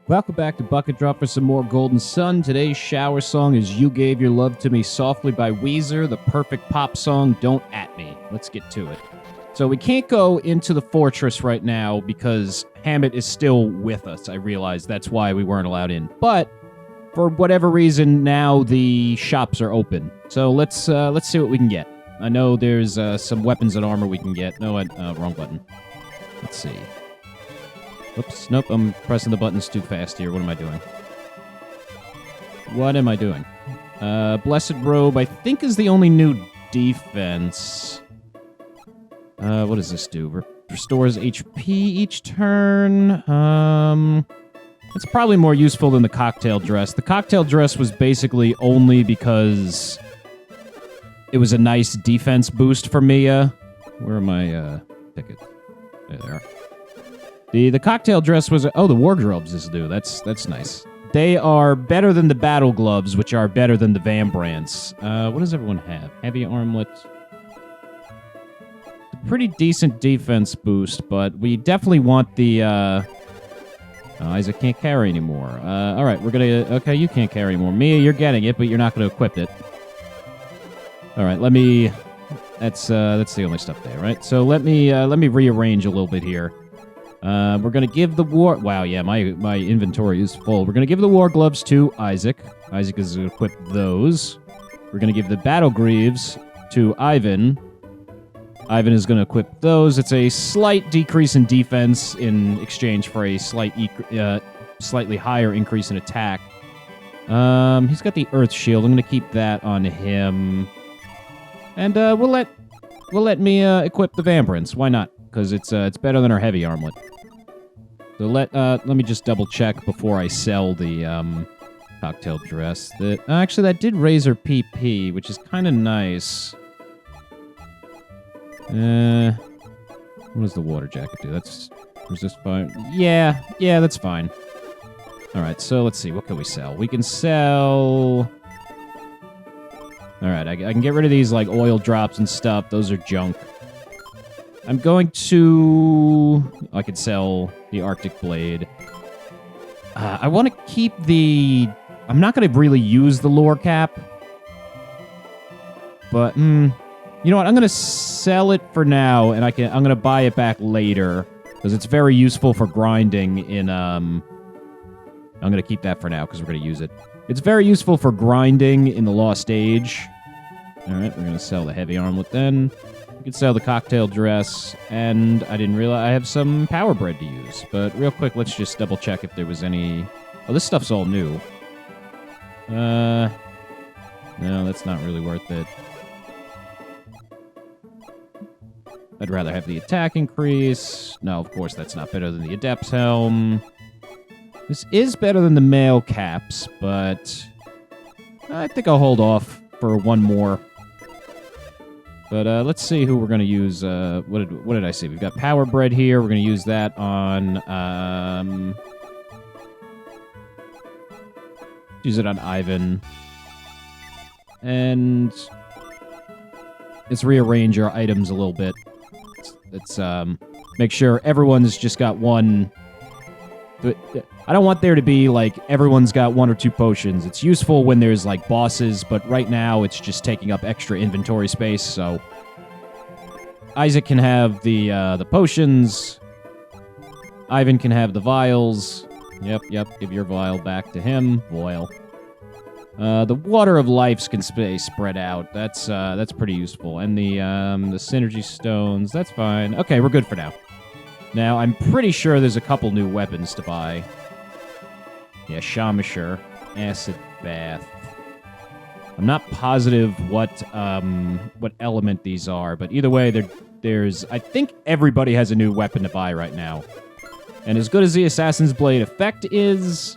Welcome back to Bucket Drop for some more Golden Sun. Today's shower song is You Gave Your Love to Me Softly by Weezer, the perfect pop song, Don't At Me. Let's get to it. So we can't go into the fortress right now because Hammett is still with us. I realize that's why we weren't allowed in. But for whatever reason, now the shops are open. So let's see what we can get. I know there's some weapons and armor we can get. No, wrong button. Let's see. Oops, nope, I'm pressing the buttons too fast here. What am I doing? What am I doing? Blessed Robe, I think, is the only new defense. What does this do? Restores HP each turn. It's probably more useful than the cocktail dress. The cocktail dress was basically only because it was a nice defense boost for Mia. Where are my tickets? There they are. The cocktail dress was... Oh, the wardrobes this do. That's nice. They are better than the battle gloves, which are better than the Van Brandts. What does everyone have? Heavy armlet. A pretty decent defense boost, but we definitely want the... Isaac can't carry anymore. Alright, we're gonna... Okay, you can't carry anymore. Mia, you're getting it, but you're not gonna equip it. Alright, let me... That's the only stuff there, right? So let me rearrange a little bit here. We're going to give the war... Wow, yeah, my inventory is full. We're going to give the war gloves to Isaac. Isaac is going to equip those. We're going to give the battle greaves to Ivan. Ivan is going to equip those. It's a slight decrease in defense in exchange for a slightly higher increase in attack. He's got the Earth Shield. I'm going to keep that on him. And we'll let me equip the Van Brandts. Why not? Because it's better than our heavy armlet. So let me just double check before I sell the cocktail dress. Actually, that did raise her PP, which is kind of nice. What does the water jacket do? That's resist fire. Yeah, that's fine. All right, so let's see. What can we sell? We can sell. All right, I can get rid of these like oil drops and stuff. Those are junk. I'm going to... I could sell the Arctic Blade. I want to keep the... I'm not going to really use the lore cap. But, you know what? I'm going to sell it for now, and I'm going to buy it back later. Because it's very useful for grinding in... I'm going to keep that for now, because we're going to use it. It's very useful for grinding in the Lost Age. Alright, we're going to sell the heavy armlet then. We could sell the cocktail dress, and I didn't realize I have some power bread to use. But real quick, let's just double check if there was any... Oh, this stuff's all new. No, that's not really worth it. I'd rather have the attack increase. No, of course, that's not better than the Adept's Helm. This is better than the mail caps, but I think I'll hold off for one more. But let's see who we're going to use. What did I see? We've got Power Bread here. We're going to use that on... use it on Ivan. And let's rearrange our items a little bit. Let's make sure everyone's just got one... I don't want there to be, like, everyone's got one or two potions. It's useful when there's, like, bosses, but right now it's just taking up extra inventory space, so... Isaac can have the potions. Ivan can have the vials. Yep, give your vial back to him. Boil. The Water of Lives can stay spread out. That's pretty useful. And the Synergy Stones, that's fine. Okay, we're good for now. Now, I'm pretty sure there's a couple new weapons to buy. Yeah, Shamisher, Acid Bath. I'm not positive what element these are, but either way, there's... I think everybody has a new weapon to buy right now. And as good as the Assassin's Blade effect is,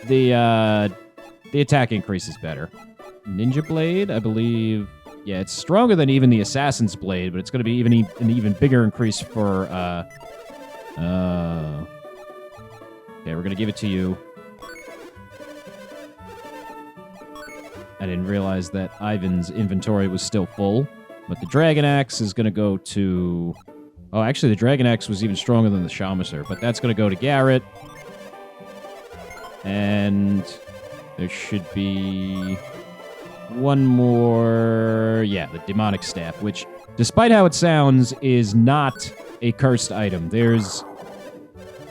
the attack increase is better. Ninja Blade, I believe... Yeah, it's stronger than even the Assassin's Blade, but it's going to be an even bigger increase for... Okay, we're going to give it to you. I didn't realize that Ivan's inventory was still full. But the Dragon Axe is going to go to... Oh, actually, the Dragon Axe was even stronger than the Shamaser, but that's going to go to Garrett. And there should be one more. Yeah, the demonic staff, which, despite how it sounds, is not a cursed item. There's...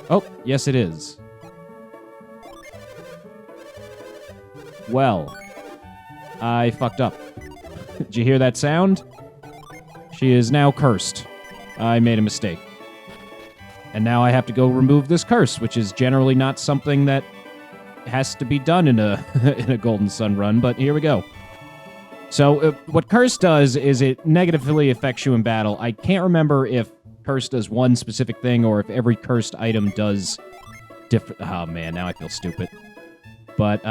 Oh, yes it is. Well, I fucked up. Did you hear that sound? She is now cursed. I made a mistake. And now I have to go remove this curse, which is generally not something that has to be done in a in a Golden Sun run, but here we go. So what curse does is it negatively affects you in battle. I can't remember if curse does one specific thing or if every cursed item does different... Oh man, now I feel stupid. But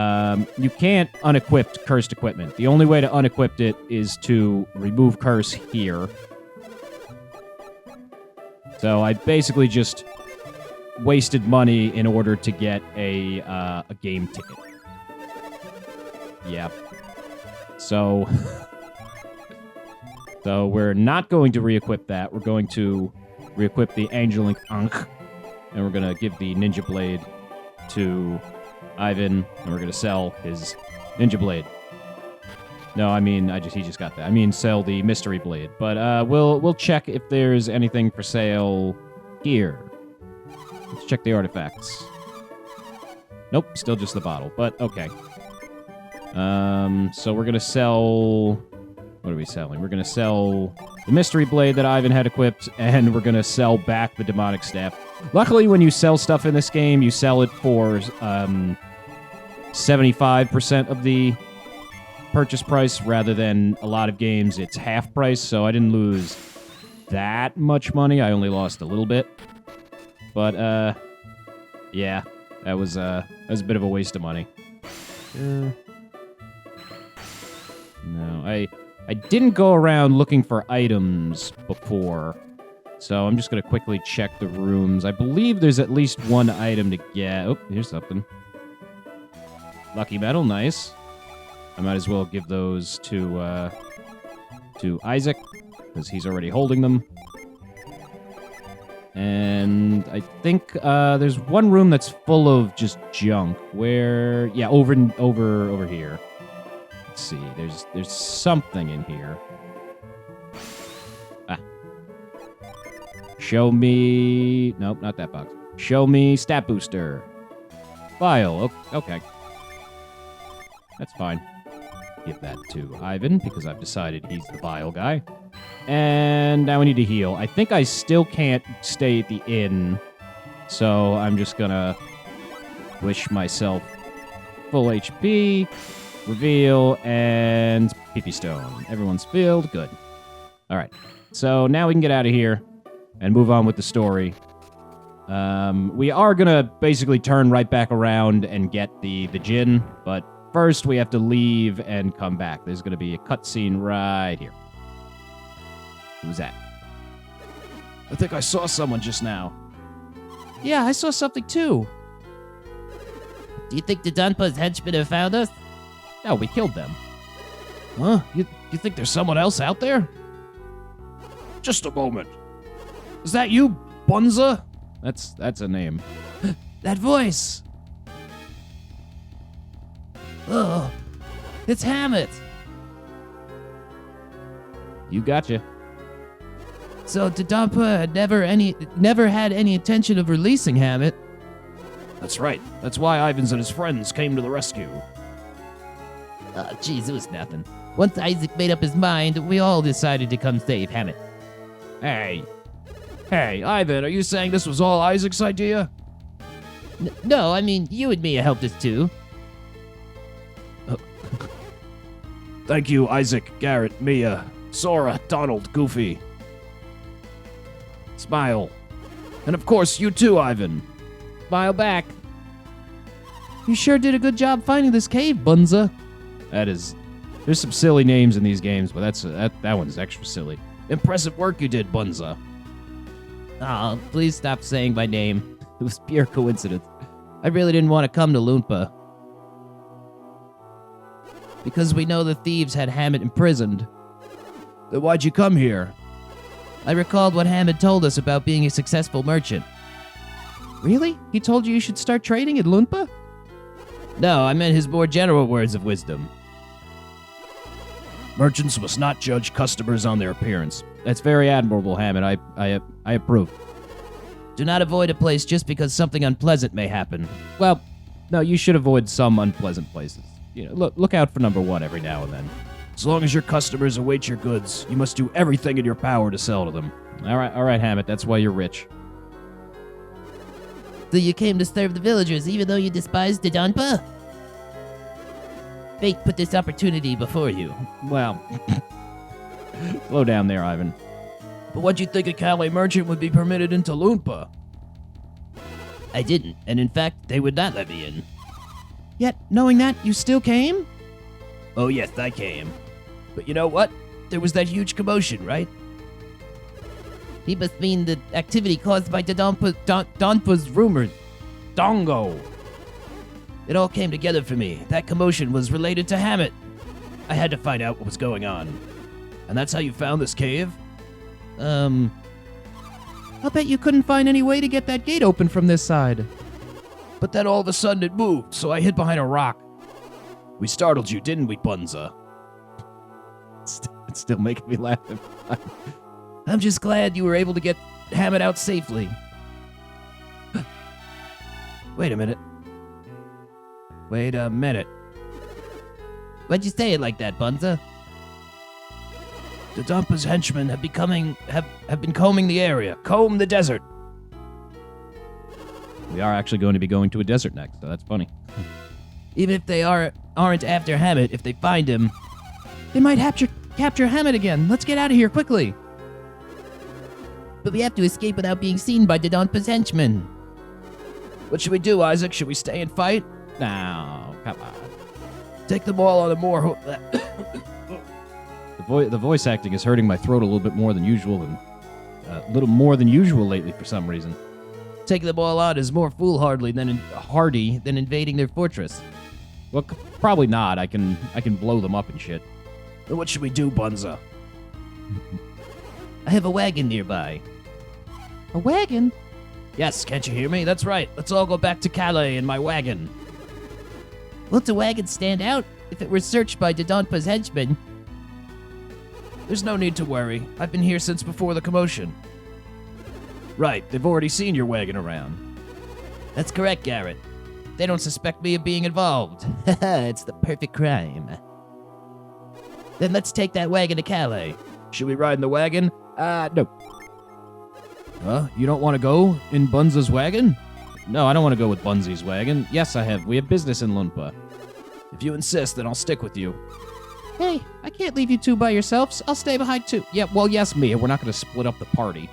you can't unequip cursed equipment. The only way to unequip it is to remove curse here. So I basically just wasted money in order to get a game ticket. Yeah. So we're not going to re-equip that. We're going to re-equip the Angel Link Ankh, and we're going to give the Ninja Blade to Ivan, and we're going to sell his Ninja Blade. No, I mean, he just got that. I mean, sell the Mystery Blade. But we'll check if there's anything for sale here. Let's check the artifacts. Nope, still just the bottle, but okay. So we're gonna sell... What are we selling? We're gonna sell the Mystery Blade that Ivan had equipped, and we're gonna sell back the Demonic Staff. Luckily, when you sell stuff in this game, you sell it for 75% of the purchase price, rather than a lot of games, it's half price, so I didn't lose that much money. I only lost a little bit. But, yeah, that was a bit of a waste of money. No, I didn't go around looking for items before, so I'm just going to quickly check the rooms. I believe there's at least one item to get. Oh, here's something. Lucky Metal, nice. I might as well give those to Isaac, because he's already holding them. And I think there's one room that's full of just junk. Where... Yeah, over here. Let's see. There's something in here. Ah. Show me... Nope, not that box. Show me stat booster. Vial. Okay. That's fine. Give that to Ivan, because I've decided he's the vial guy. And now we need to heal. I think I still can't stay at the inn, so I'm just gonna wish myself full HP, reveal, and PP Stone. Everyone's filled. Good. All right. So now we can get out of here and move on with the story. We are gonna basically turn right back around and get the Djinn, but first we have to leave and come back. There's gonna be a cutscene right here. Who's that? I think I saw someone just now. Yeah, I saw something too. Do you think the Lunpa's henchmen have found us? No, we killed them. Huh? You think there's someone else out there? Just a moment. Is that you, Bunza? That's a name. That voice! Oh, it's Hammett! You gotcha. So the Lunpa had never had any intention of releasing Hammett. That's right. That's why Ivans and his friends came to the rescue. Oh, jeez, it was nothing. Once Isaac made up his mind, we all decided to come save Hammett. Hey, Ivan, are you saying this was all Isaac's idea? No, I mean, you and Mia helped us too. Thank you, Isaac, Garrett, Mia, Sora, Donald, Goofy. Smile. And of course, you too, Ivan. Smile back. You sure did a good job finding this cave, Bunza. There's some silly names in these games, but that one's extra silly. Impressive work you did, Bunza. Oh, please stop saying my name. It was pure coincidence. I really didn't want to come to Lunpa. Because we know the thieves had Hammett imprisoned. Then why'd you come here? I recalled what Hammett told us about being a successful merchant. Really? He told you should start trading at Lunpa? No, I meant his more general words of wisdom. Merchants must not judge customers on their appearance. That's very admirable, Hammett. I approve. Do not avoid a place just because something unpleasant may happen. Well, no, you should avoid some unpleasant places. Look out for number one every now and then. As long as your customers await your goods, you must do everything in your power to sell to them. All right, Hammett. That's why you're rich. So you came to serve the villagers even though you despised the Lunpa? Fate put this opportunity before you. Well, slow down there, Ivan. But what'd you think a Calais merchant would be permitted into Lunpa? I didn't, and in fact, they would not let me in. Yet, knowing that, you still came? Oh yes, I came. But you know what? There was that huge commotion, right? He must mean the activity caused by the Donpa's rumors. Dongo! It all came together for me. That commotion was related to Hammett. I had to find out what was going on. And that's how you found this cave? I'll bet you couldn't find any way to get that gate open from this side. But then all of a sudden it moved, so I hid behind a rock. We startled you, didn't we, Bunza? It's still making me laugh. I'm just glad you were able to get Hammett out safely. Wait a minute. Why'd you say it like that, Bunza? The Dumpa's henchmen have been combing the area. Comb the desert. We are actually going to be going to a desert next, so that's funny. Even if they aren't after Hammett, if they find him, they might capture Hammett again. Let's get out of here quickly. But we have to escape without being seen by the Donpa's henchmen. What should we do, Isaac? Should we stay and fight? No, come on. Take them all on a more... The voice acting is hurting my throat a little bit more than usual, and a little more than usual lately for some reason. Take them all out is more foolhardy than invading their fortress. Well, probably not. I can blow them up and shit. Then what should we do, Bunza? I have a wagon nearby. A wagon? Yes, can't you hear me? That's right. Let's all go back to Calais in my wagon. Will the wagon stand out if it were searched by the Donpa's henchmen? There's no need to worry. I've been here since before the commotion. Right, they've already seen your wagon around. That's correct, Garrett. They don't suspect me of being involved. It's the perfect crime. Then let's take that wagon to Calais. Should we ride in the wagon? No. Huh? You don't want to go in Bunza's wagon? No, I don't want to go with Bunzy's wagon. Yes, we have business in Lunpa. If you insist, then I'll stick with you. Hey, I can't leave you two by yourselves. I'll stay behind too. Yeah, well, yes, Mia. We're not going to split up the party.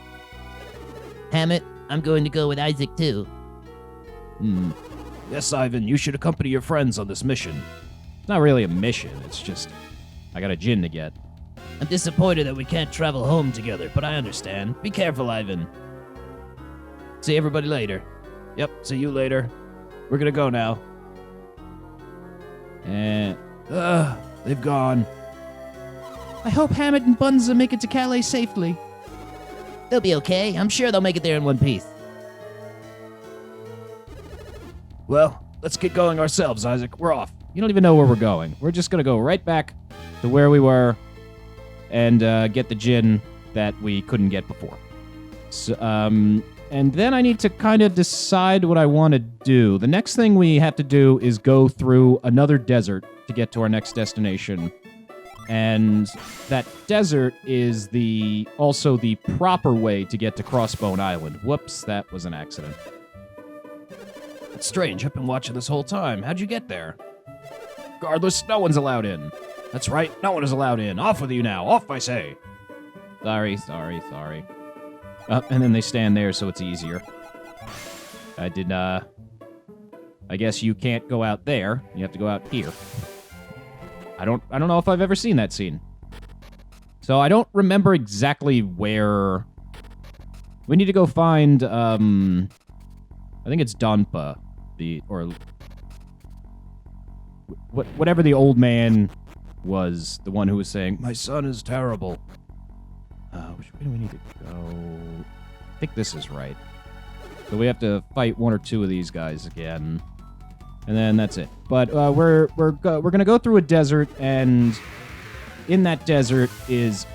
Hammett, I'm going to go with Isaac too. Yes, Ivan, you should accompany your friends on this mission. It's not really a mission. It's just, I got a gin to get. I'm disappointed that we can't travel home together, but I understand. Be careful, Ivan. See everybody later. Yep, see you later. We're gonna go now. And, they've gone. I hope Hammett and Bunza make it to Calais safely. They'll be okay. I'm sure they'll make it there in one piece. Well, let's get going ourselves, Isaac. We're off. You don't even know where we're going. We're just gonna go right back to where we were and get the gin that we couldn't get before. So, and then I need to kind of decide what I want to do. The next thing we have to do is go through another desert to get to our next destination. And that desert is also the proper way to get to Crossbone Island. Whoops, that was an accident. It's strange. I've been watching this whole time. How'd you get there? Regardless, no one's allowed in. That's right, no one is allowed in. Off with you now. Off, I say. Sorry. And then they stand there, so it's easier. I guess you can't go out there. You have to go out here. I don't know if I've ever seen that scene. So I don't remember exactly where. We need to go find, I think it's Donpa, whatever the old man was, the one who was saying, "My son is terrible." Which way do we need to go? I think this is right. So we have to fight one or two of these guys again. And then that's it. But we're gonna go through a desert, and in that desert is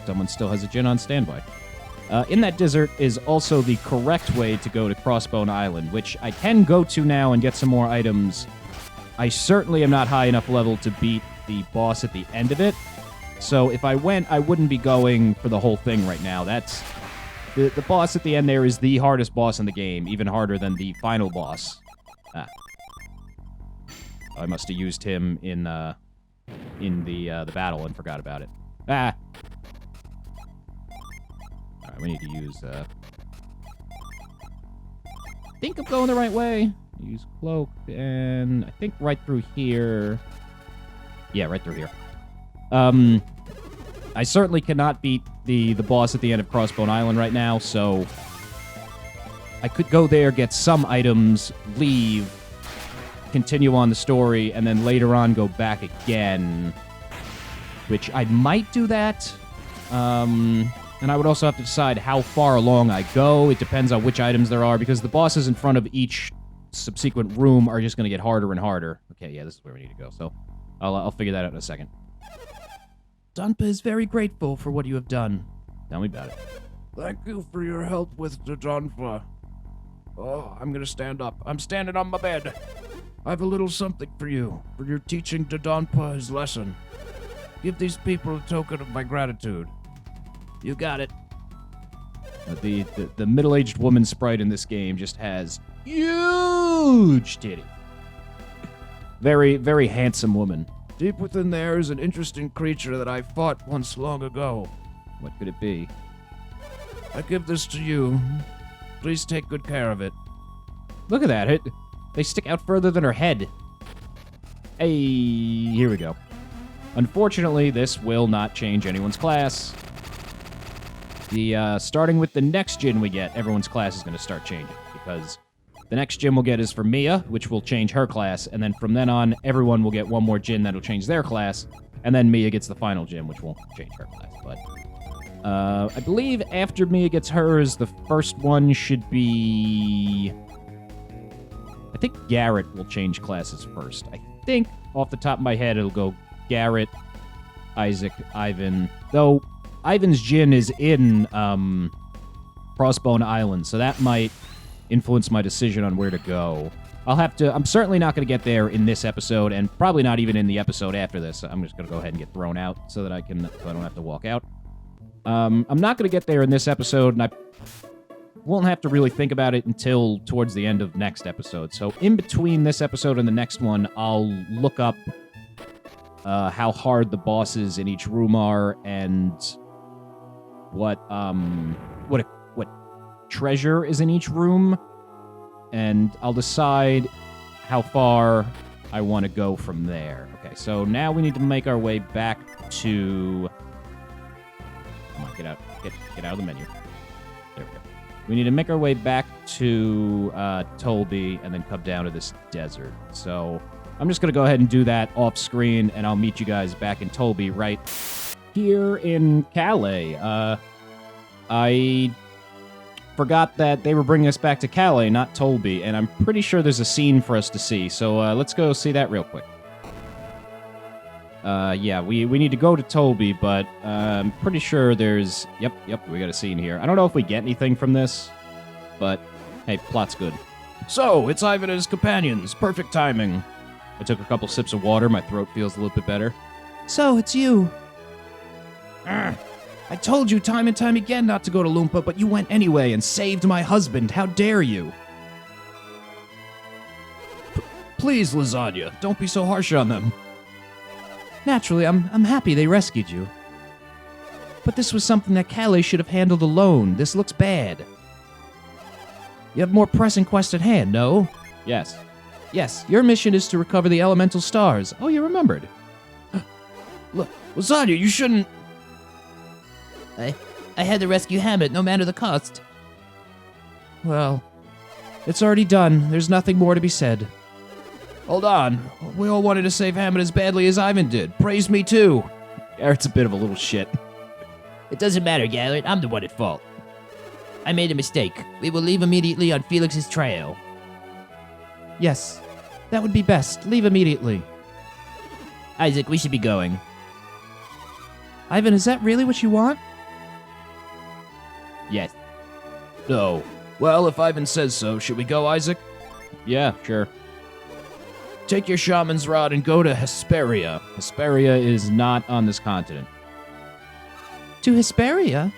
someone still has a gin on standby. In that desert is also the correct way to go to Crossbone Island, which I can go to now and get some more items. I certainly am not high enough level to beat the boss at the end of it. So if I went, I wouldn't be going for the whole thing right now. That's the boss at the end there is the hardest boss in the game, even harder than the final boss. I must have used him in the battle and forgot about it. All right, we need to use. I think I'm going the right way. Use cloak, and I think right through here. Yeah, right through here. I certainly cannot beat the boss at the end of Crossbone Island right now, so I could go there, get some items, leave, continue on the story, and then later on go back again, which I might do that. And I would also have to decide how far along I go. It depends on which items there are, because the bosses in front of each subsequent room are just going to get harder and harder. Okay, yeah, this is where we need to go, so I'll figure that out in a second. Lunpa is very grateful for what you have done. Tell me about it. Thank you for your help with the Lunpa. Oh, I'm gonna stand up. I'm standing on my bed. I have a little something for you, for your teaching Lunpa his lesson. Give these people a token of my gratitude. You got it. The middle-aged woman sprite in this game just has huge titty. Very, very handsome woman. Deep within there is an interesting creature that I fought once long ago. What could it be? I give this to you. Please take good care of it. Look at that. They stick out further than her head. Hey, here we go. Unfortunately, this will not change anyone's class. Starting with the next gym we get, everyone's class is going to start changing, because the next gym we'll get is for Mia, which will change her class, and then from then on, everyone will get one more gym that'll change their class, and then Mia gets the final gym, which won't change her class. But I believe after Mia gets hers, the first one should be... I think Garrett will change classes first. I think, off the top of my head, it'll go Garrett, Isaac, Ivan. Though, Ivan's gym is in Crossbone Island, so that might influence my decision on where to go. I'm certainly not going to get there in this episode, and probably not even in the episode after this. I'm just going to go ahead and get thrown out so that I don't have to walk out. I'm not going to get there in this episode, and I won't have to really think about it until towards the end of next episode. So in between this episode and the next one, I'll look up how hard the bosses in each room are, and what treasure is in each room, and I'll decide how far I want to go from there. Okay, so now we need to make our way back to... Come on, get out of the menu. There we go. We need to make our way back to Tolby and then come down to this desert. So I'm just going to go ahead and do that off screen, and I'll meet you guys back in Tolby right here in Calais. I forgot that they were bringing us back to Calais, not Tolby, and I'm pretty sure there's a scene for us to see, so let's go see that real quick. Yeah, we need to go to Tolby, but I'm pretty sure there's... Yep, we got a scene here. I don't know if we get anything from this, but hey, plot's good. So, it's Ivan and his companions. Perfect timing. I took a couple sips of water. My throat feels a little bit better. So, it's you. I told you time and time again not to go to Lunpa, but you went anyway and saved my husband. How dare you? Please, Lasagna, don't be so harsh on them. Naturally, I'm happy they rescued you. But this was something that Calais should have handled alone. This looks bad. You have more pressing quest at hand, no? Yes. Yes, your mission is to recover the elemental stars. Oh, you remembered. Look, Lasagna, you shouldn't... I had to rescue Hammett, no matter the cost. Well, it's already done. There's nothing more to be said. Hold on. We all wanted to save Hammett as badly as Ivan did. Praise me, too. Garrett's a bit of a little shit. It doesn't matter, Garrett. I'm the one at fault. I made a mistake. We will leave immediately on Felix's trail. Yes. That would be best. Leave immediately. Isaac, we should be going. Ivan, is that really what you want? Yes. No. Well, if Ivan says so, should we go, Isaac? Yeah, sure. Take your shaman's rod and go to Hesperia. Hesperia is not on this continent. To Hesperia?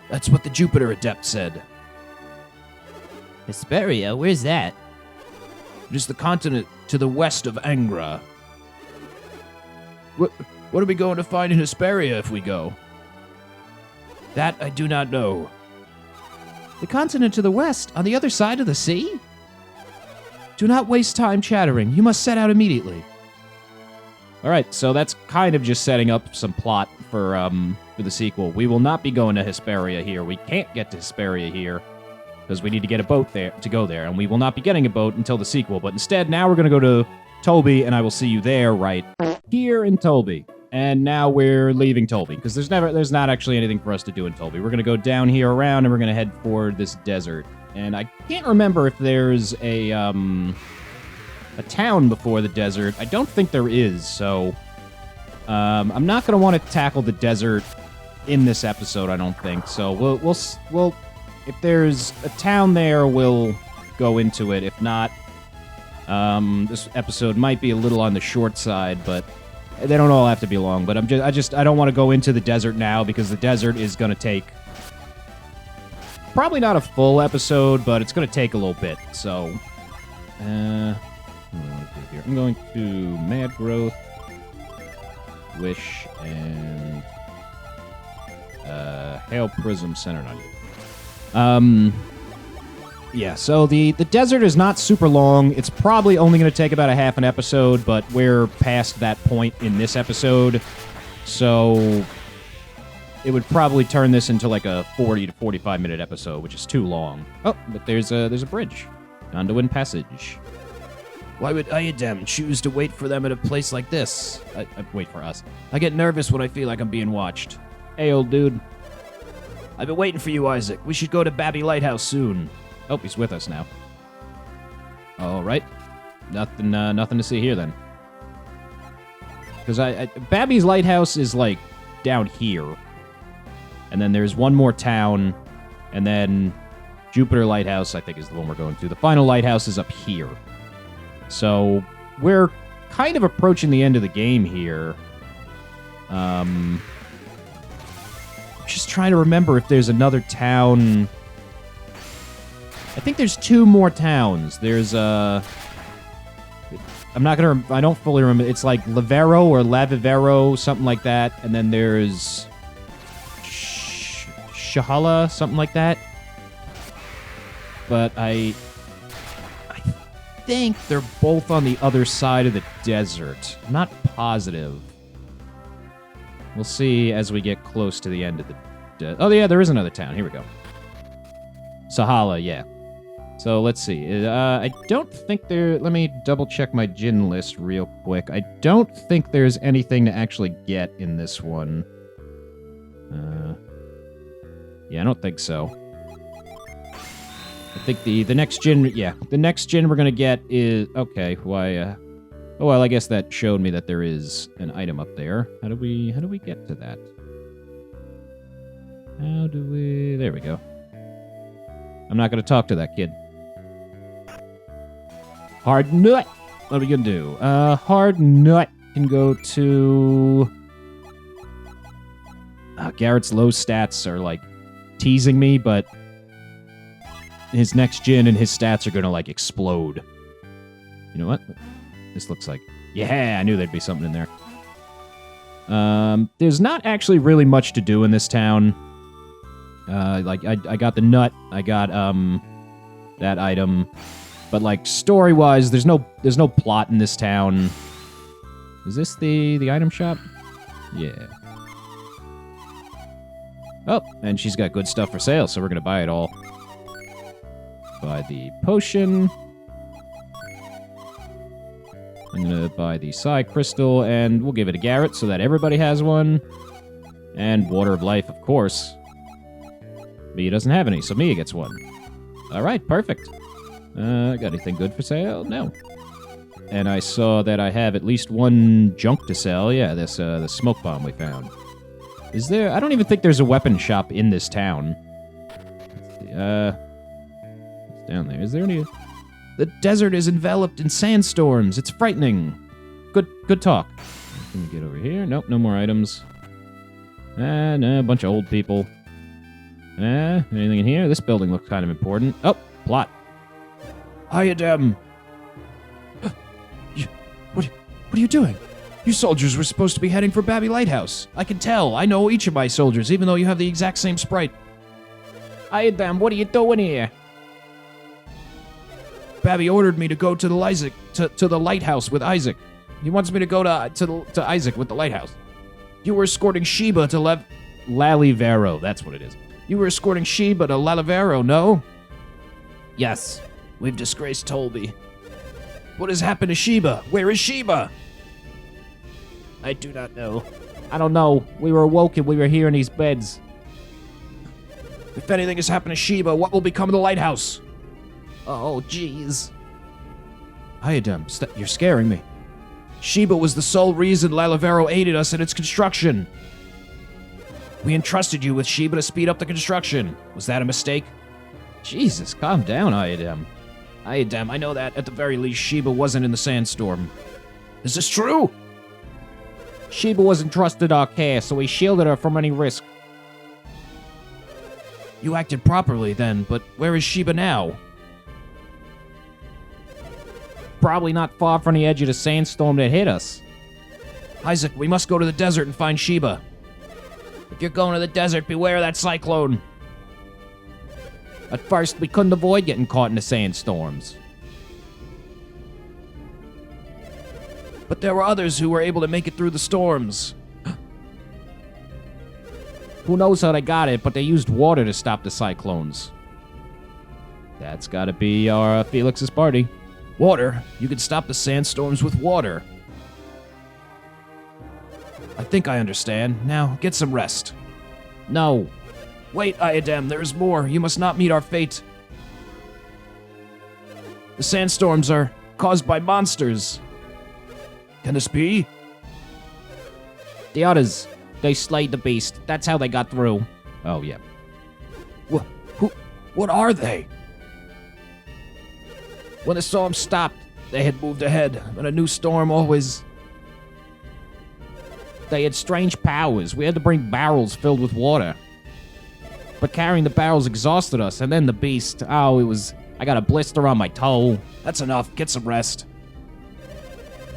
That's what the Jupiter Adept said. Hesperia? Where's that? It is the continent to the west of Angra. What are we going to find in Hesperia if we go? That I do not know. The continent to the west, on the other side of the sea? Do not waste time chattering. You must set out immediately. All right, so that's kind of just setting up some plot for the sequel. We will not be going to Hesperia here. We can't get to Hesperia here because we need to get a boat there to go there, and we will not be getting a boat until the sequel. But instead, now we're going to go to Toby, and I will see you there right here in Toby. And now we're leaving Toby because there's not actually anything for us to do in Toby. We're going to go down here around, and we're going to head for this desert. And I can't remember if there's a town before the desert. I don't think there is, so I'm not going to want to tackle the desert in this episode, I don't think. So we'll if there's a town there, we'll go into it. If not, this episode might be a little on the short side, but they don't all have to be long. But I don't want to go into the desert now because the desert is going to take probably not a full episode, but it's going to take a little bit. So, what do I do here? I'm going to Mad Growth, Wish, and Hail Prism centered on you. Yeah, so the desert is not super long. It's probably only going to take about a half an episode, but we're past that point in this episode. So it would probably turn this into like a 40 to 45 minute episode, which is too long. Oh, but there's a bridge. Gondolin Passage. Why would Iadem choose to wait for them at a place like this? Wait for us. I get nervous when I feel like I'm being watched. Hey, old dude. I've been waiting for you, Isaac. We should go to Babby Lighthouse soon. Oh, he's with us now. All right. Nothing to see here then. Because Babby's Lighthouse is like down here. And then there's one more town. And then Jupiter Lighthouse, I think, is the one we're going to. The final lighthouse is up here. So we're kind of approaching the end of the game here. Just trying to remember if there's another town. I think there's two more towns. There's I don't fully remember. It's like Lavero or Lavivero, something like that. And then there's Shahala, something like that. But I think they're both on the other side of the desert. I'm not positive. We'll see as we get close to the end of the desert. Oh, yeah, there is another town. Here we go. Sahala, yeah. So let's see. I don't think there... Let me double check my gin list real quick. I don't think there's anything to actually get in this one. Yeah, I don't think so. I think the next gin... Yeah, the next gin we're going to get is... Okay, why... Oh, well, I guess that showed me that there is an item up there. How do we get to that? How do we... There we go. I'm not going to talk to that kid. Hard Nut. What are we going to do? Hard Nut can go to... Garrett's low stats are, like, teasing me, but his next gin and his stats are going to, like, explode. You know what? This looks like... Yeah, I knew there'd be something in there. There's not actually really much to do in this town. Like, I got the nut, I got, that item. But, like, story-wise, there's no plot in this town. Is this the item shop? Yeah. Oh, and she's got good stuff for sale, so we're gonna buy it all. Buy the potion. I'm gonna buy the Psi Crystal, and we'll give it to Garrett so that everybody has one. And Water of Life, of course. Mia doesn't have any, so Mia gets one. All right, perfect. Got anything good for sale? No. And I saw that I have at least one junk to sell. Yeah, this the smoke bomb we found. Is there? I don't even think there's a weapon shop in this town. Let's see, what's down there? Is there any? The desert is enveloped in sandstorms. It's frightening. Good talk. Can we get over here? Nope, no more items. No, a bunch of old people. Anything in here? This building looks kind of important. Oh, plot. Hiya, Dem. What are you doing? You soldiers were supposed to be heading for Babby Lighthouse. I can tell. I know each of my soldiers, even though you have the exact same sprite. Hiya, them. What are you doing here? Babby ordered me to go to the lighthouse with Isaac. He wants me to go to Isaac with the lighthouse. You were escorting Sheba to Lalivero. That's what it is. You were escorting Sheba to Lalivero, no? Yes. We've disgraced Tolby. What has happened to Sheba? Where is Sheba? I do not know. I don't know. We were awoken. We were here in these beds. If anything has happened to Sheba, what will become of the lighthouse? Oh, jeez. Iodem, you're scaring me. Sheba was the sole reason Lalivero aided us in its construction. We entrusted you with Sheba to speed up the construction. Was that a mistake? Jesus, calm down, Iodem. Iodem, I know that at the very least Sheba wasn't in the sandstorm. Is this true? Sheba was entrusted our care, so we shielded her from any risk. You acted properly then, but where is Sheba now? Probably not far from the edge of the sandstorm that hit us. Isaac, we must go to the desert and find Sheba. If you're going to the desert, beware of that cyclone. At first, we couldn't avoid getting caught in the sandstorms. But there were others who were able to make it through the storms. Who knows how they got it, but they used water to stop the cyclones. That's gotta be our Felix's party. Water? You can stop the sandstorms with water. I think I understand. Now, get some rest. No. Wait, Iodem, there is more. You must not meet our fate. The sandstorms are caused by monsters. Can this be? The others, they slayed the beast. That's how they got through. Oh, yeah. What are they? When the storm stopped, they had moved ahead, but a new storm always... They had strange powers. We had to bring barrels filled with water. But carrying the barrels exhausted us, and then the beast. Oh, it was... I got a blister on my toe. That's enough. Get some rest.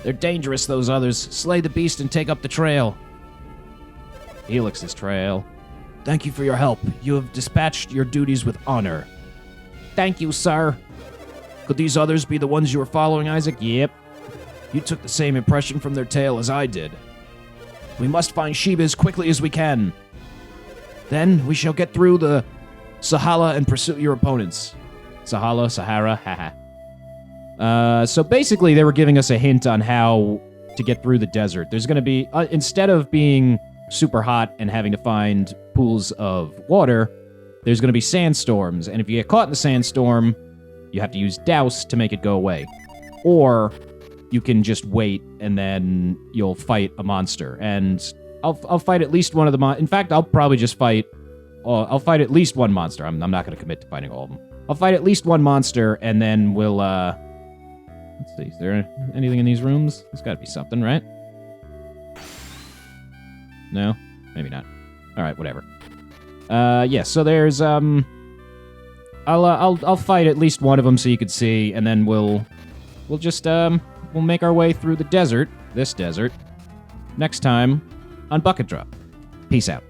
They're dangerous, those others. Slay the beast and take up the trail. Helix's trail. Thank you for your help. You have dispatched your duties with honor. Thank you, sir. Could these others be the ones you were following, Isaac? Yep. You took the same impression from their tale as I did. We must find Sheba as quickly as we can. Then we shall get through the Sahala and pursue your opponents. Sahala, Sahara, haha. So basically they were giving us a hint on how to get through the desert. There's going to be, instead of being super hot and having to find pools of water, there's going to be sandstorms. And if you get caught in the sandstorm, you have to use douse to make it go away. Or you can just wait and then you'll fight a monster. And I'll fight at least one of the in fact, I'll probably just fight... I'll fight at least one monster. I'm not going to commit to fighting all of them. I'll fight at least one monster, and then we'll, let's see, is there anything in these rooms? There's got to be something, right? No? Maybe not. Alright, whatever. Yeah, so there's, I'll fight at least one of them so you can see, and then we'll just, we'll make our way through the desert, this desert, next time on Bucket Drop. Peace out.